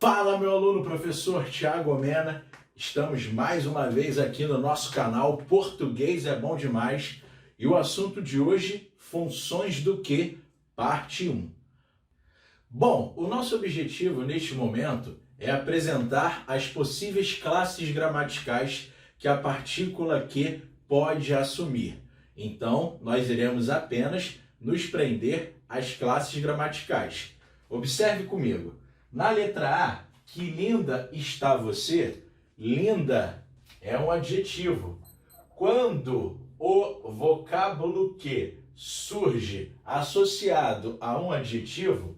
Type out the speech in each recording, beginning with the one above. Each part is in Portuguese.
Fala, meu aluno, professor Thiago Omena. Estamos mais uma vez aqui no nosso canal Português é Bom Demais. E o assunto de hoje, funções do que, parte 1. Bom, o nosso objetivo neste momento é apresentar as possíveis classes gramaticais que a partícula que pode assumir. Então, nós iremos apenas nos prender às classes gramaticais. Observe comigo. Na letra A, que linda está você? Linda é um adjetivo. Quando o vocábulo que surge associado a um adjetivo,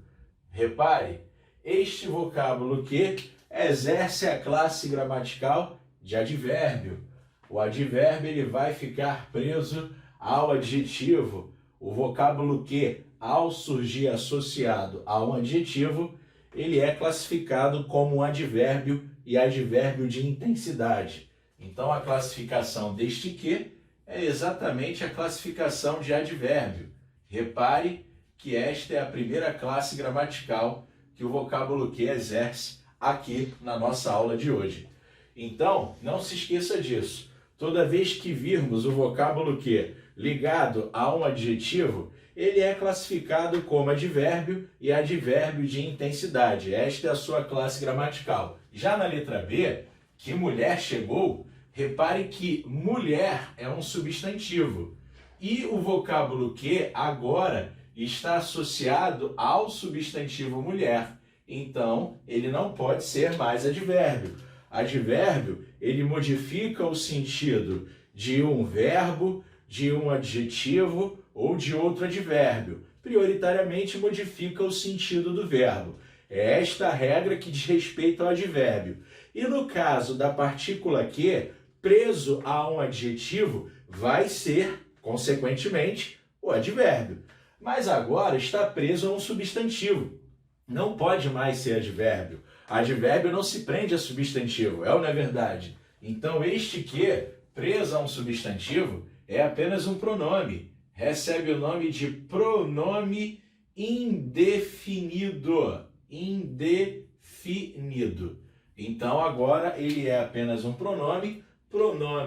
repare, este vocábulo que exerce a classe gramatical de advérbio. O advérbio ele vai ficar preso ao adjetivo. O vocábulo que, ao surgir associado a um adjetivo, ele é classificado como um advérbio e advérbio de intensidade. Então, a classificação deste que é exatamente a classificação de advérbio. Repare que esta é a primeira classe gramatical que o vocábulo que exerce aqui na nossa aula de hoje. Então, não se esqueça disso. Toda vez que virmos o vocábulo que ligado a um adjetivo, ele é classificado como advérbio e advérbio de intensidade. Esta é a sua classe gramatical. Já na letra B, que mulher chegou, repare que mulher é um substantivo. E o vocábulo que agora está associado ao substantivo mulher. Então, ele não pode ser mais advérbio. Advérbio, ele modifica o sentido de um verbo, de um adjetivo ou de outro advérbio. Prioritariamente modifica o sentido do verbo. É esta a regra que diz respeito ao advérbio. E no caso da partícula que, preso a um adjetivo, vai ser, consequentemente, o advérbio. Mas agora está preso a um substantivo. Não pode mais ser advérbio. Advérbio não se prende a substantivo, é ou não é verdade? Então este que, preso a um substantivo, é apenas um pronome. Recebe o nome de pronome indefinido. Indefinido. Então agora ele é apenas um pronome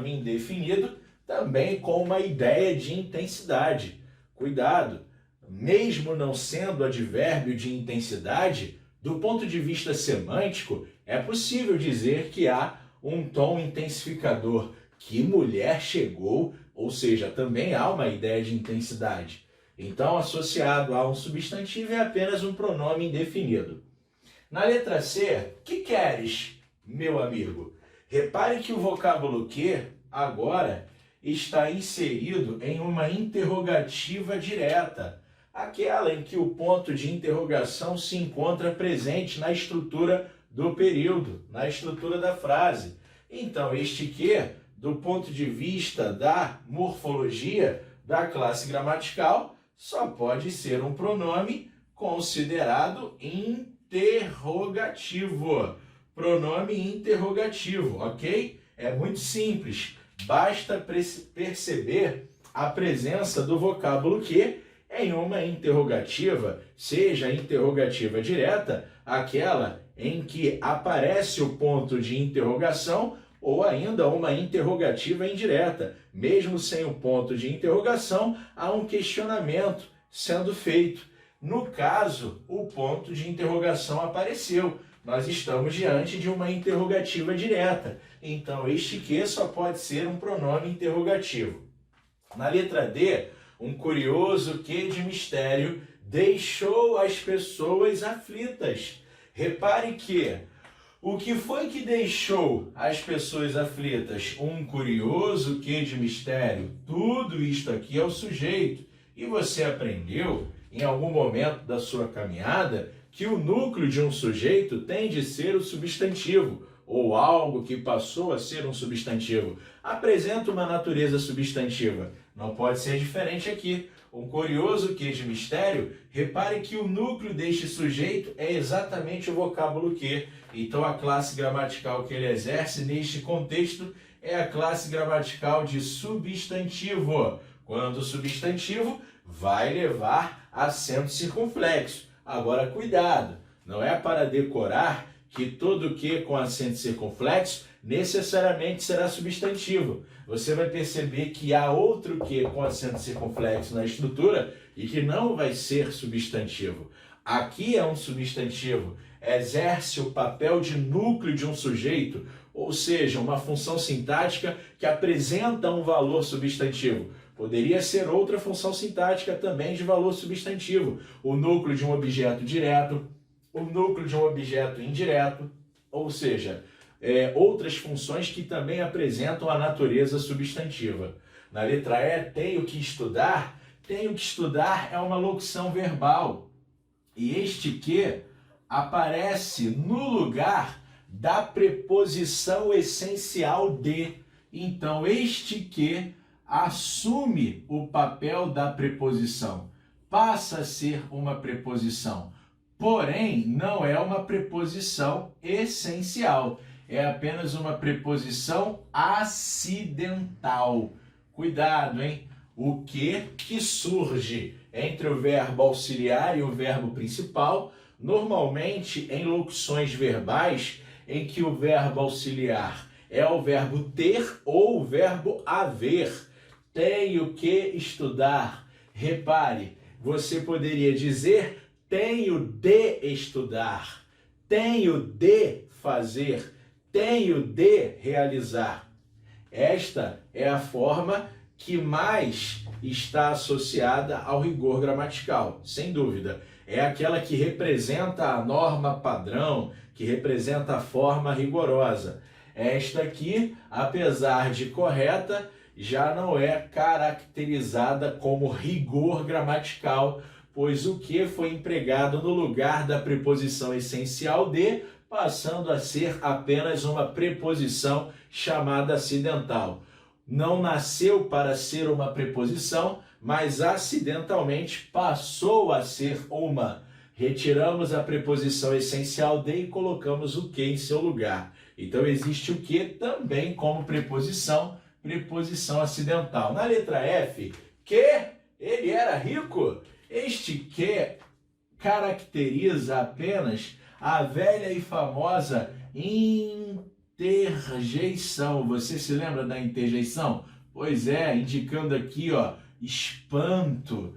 indefinido, também com uma ideia de intensidade. Cuidado, mesmo não sendo advérbio de intensidade, do ponto de vista semântico, é possível dizer que há um tom intensificador. Que mulher chegou, ou seja, também há uma ideia de intensidade. Então, associado a um substantivo é apenas um pronome indefinido. Na letra C, que queres, meu amigo? Repare que o vocábulo que, agora, está inserido em uma interrogativa direta. Aquela em que o ponto de interrogação se encontra presente na estrutura do período, na estrutura da frase. Então, este que, do ponto de vista da morfologia da classe gramatical, só pode ser um pronome considerado interrogativo. Pronome interrogativo, ok? É muito simples. Basta perceber a presença do vocábulo que em uma interrogativa, seja interrogativa direta, aquela em que aparece o ponto de interrogação, ou ainda uma interrogativa indireta. Mesmo sem o ponto de interrogação, há um questionamento sendo feito. No caso, o ponto de interrogação apareceu. Nós estamos diante de uma interrogativa direta. Então, este que só pode ser um pronome interrogativo. Na letra D, um curioso que de mistério deixou as pessoas aflitas. Repare que o que foi que deixou as pessoas aflitas? Um curioso que de mistério. Tudo isto aqui é o sujeito. E você aprendeu, em algum momento da sua caminhada, que o núcleo de um sujeito tem de ser o substantivo, ou algo que passou a ser um substantivo. Apresenta uma natureza substantiva. Não pode ser diferente aqui. Um curioso que de mistério, repare que o núcleo deste sujeito é exatamente o vocábulo que. Então a classe gramatical que ele exerce neste contexto é a classe gramatical de substantivo. Quando o substantivo vai levar acento circunflexo. Agora cuidado, não é para decorar que todo que com acento circunflexo necessariamente será substantivo. Você vai perceber que há outro que com acento circunflexo na estrutura e que não vai ser substantivo. Aqui é um substantivo, exerce o papel de núcleo de um sujeito, ou seja, uma função sintática que apresenta um valor substantivo. Poderia ser outra função sintática também de valor substantivo, o núcleo de um objeto direto, o núcleo de um objeto indireto, ou seja, outras funções que também apresentam a natureza substantiva. Na letra E, tenho que estudar é uma locução verbal. E este que aparece no lugar da preposição essencial de. Então, este que assume o papel da preposição, passa a ser uma preposição. Porém, não é uma preposição essencial, é apenas uma preposição acidental. Cuidado, hein? O que surge entre o verbo auxiliar e o verbo principal, normalmente em locuções verbais em que o verbo auxiliar é o verbo ter ou o verbo haver. Tenho que estudar. Repare, você poderia dizer tenho de estudar, tenho de fazer, tenho de realizar. Esta é a forma que mais está associada ao rigor gramatical, sem dúvida. É aquela que representa a norma padrão, que representa a forma rigorosa. Esta aqui, apesar de correta, já não é caracterizada como rigor gramatical, pois o que foi empregado no lugar da preposição essencial de, passando a ser apenas uma preposição chamada acidental. Não nasceu para ser uma preposição, mas acidentalmente passou a ser uma. Retiramos a preposição essencial de e colocamos o que em seu lugar. Então existe o que também como preposição acidental. Na letra F, que ele era rico. Este que caracteriza apenas a velha e famosa interjeição. Você se lembra da interjeição? Pois é, indicando aqui, ó, espanto,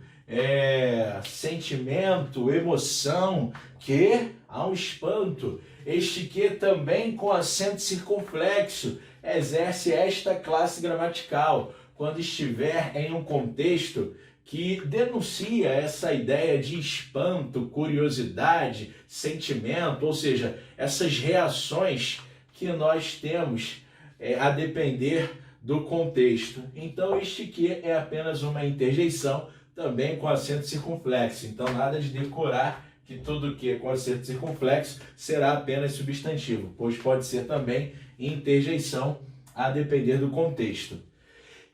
sentimento, emoção, que há um espanto. Este que também com acento circunflexo exerce esta classe gramatical quando estiver em um contexto que denuncia essa ideia de espanto, curiosidade, sentimento, ou seja, essas reações que nós temos a depender do contexto. Então, este que é apenas uma interjeição, também com acento circunflexo. Então, nada de decorar que tudo que com acento circunflexo será apenas substantivo, pois pode ser também interjeição, a depender do contexto.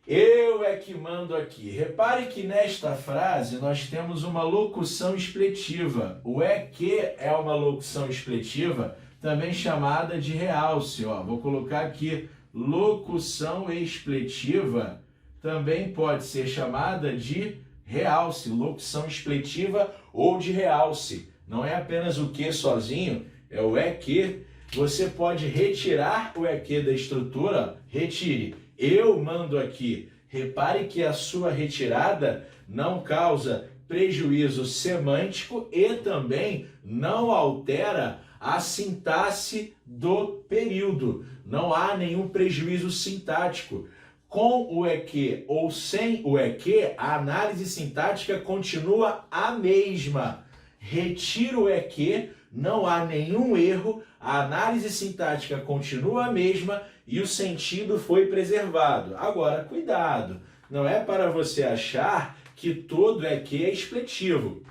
Eu é que mando aqui. Repare que nesta frase nós temos uma locução expletiva. O é que é uma locução expletiva, também chamada de realce. Ó, vou colocar aqui, locução expletiva também pode ser chamada de realce, locução expletiva ou de realce. Não é apenas o que sozinho, é o é que. Você pode retirar o é que da estrutura, retire. Eu mando aqui. Repare que a sua retirada não causa prejuízo semântico e também não altera a sintaxe do período. Não há nenhum prejuízo sintático. Com o é que ou sem o é que, a análise sintática continua a mesma. Retiro o é que, não há nenhum erro, a análise sintática continua a mesma e o sentido foi preservado. Agora, cuidado, não é para você achar que todo é que é expletivo.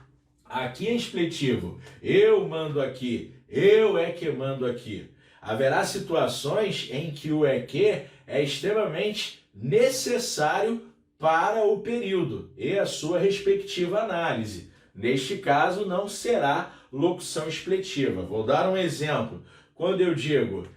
Aqui é expletivo. Eu mando aqui, eu é que mando aqui. Haverá situações em que o é que é extremamente necessário para o período e a sua respectiva análise. Neste caso, não será locução expletiva. Vou dar um exemplo. Quando eu digo,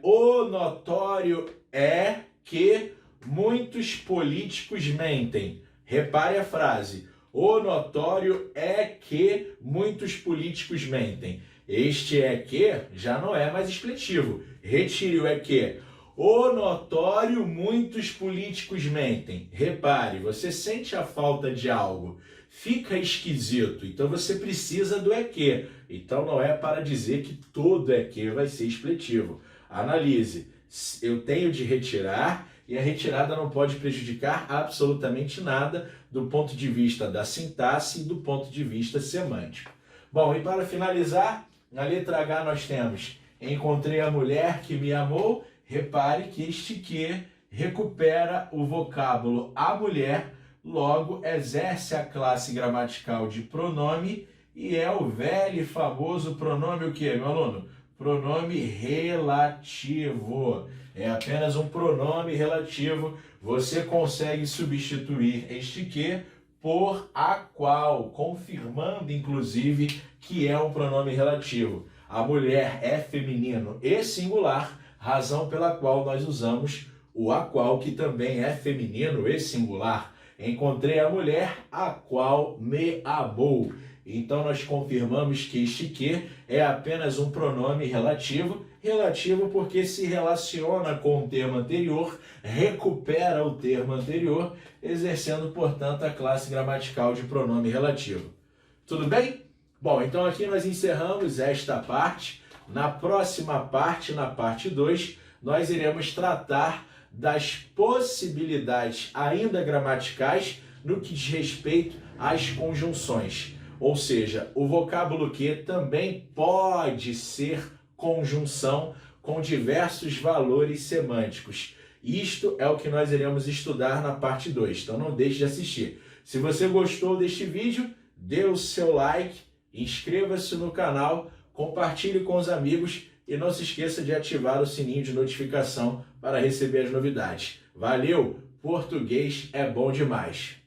o notório é que muitos políticos mentem. Repare a frase. O notório é que muitos políticos mentem. Este é que já não é mais expletivo. Retire o é que. O notório, muitos políticos mentem. Repare, você sente a falta de algo, fica esquisito, então você precisa do é que. Então não é para dizer que todo é que vai ser expletivo. Analise, eu tenho de retirar e a retirada não pode prejudicar absolutamente nada do ponto de vista da sintaxe e do ponto de vista semântico. Bom, e para finalizar, na letra H nós temos: encontrei a mulher que me amou. Repare que este que recupera o vocábulo a mulher, logo exerce a classe gramatical de pronome e é o velho e famoso pronome o quê, meu aluno? Pronome relativo. É apenas um pronome relativo. Você consegue substituir este que por a qual, confirmando inclusive que é um pronome relativo. A mulher é feminino e singular, razão pela qual nós usamos o a qual, que também é feminino e singular. Encontrei a mulher a qual me amou. Então nós confirmamos que este que é apenas um pronome relativo, relativo porque se relaciona com o termo anterior, recupera o termo anterior, exercendo, portanto, a classe gramatical de pronome relativo. Tudo bem? Bom, então aqui nós encerramos esta parte. Na próxima parte, na parte 2, nós iremos tratar das possibilidades ainda gramaticais no que diz respeito às conjunções. Ou seja, o vocábulo que também pode ser conjunção com diversos valores semânticos. Isto é o que nós iremos estudar na parte 2, então não deixe de assistir. Se você gostou deste vídeo, dê o seu like, inscreva-se no canal, compartilhe com os amigos e não se esqueça de ativar o sininho de notificação para receber as novidades. Valeu! Português é bom demais!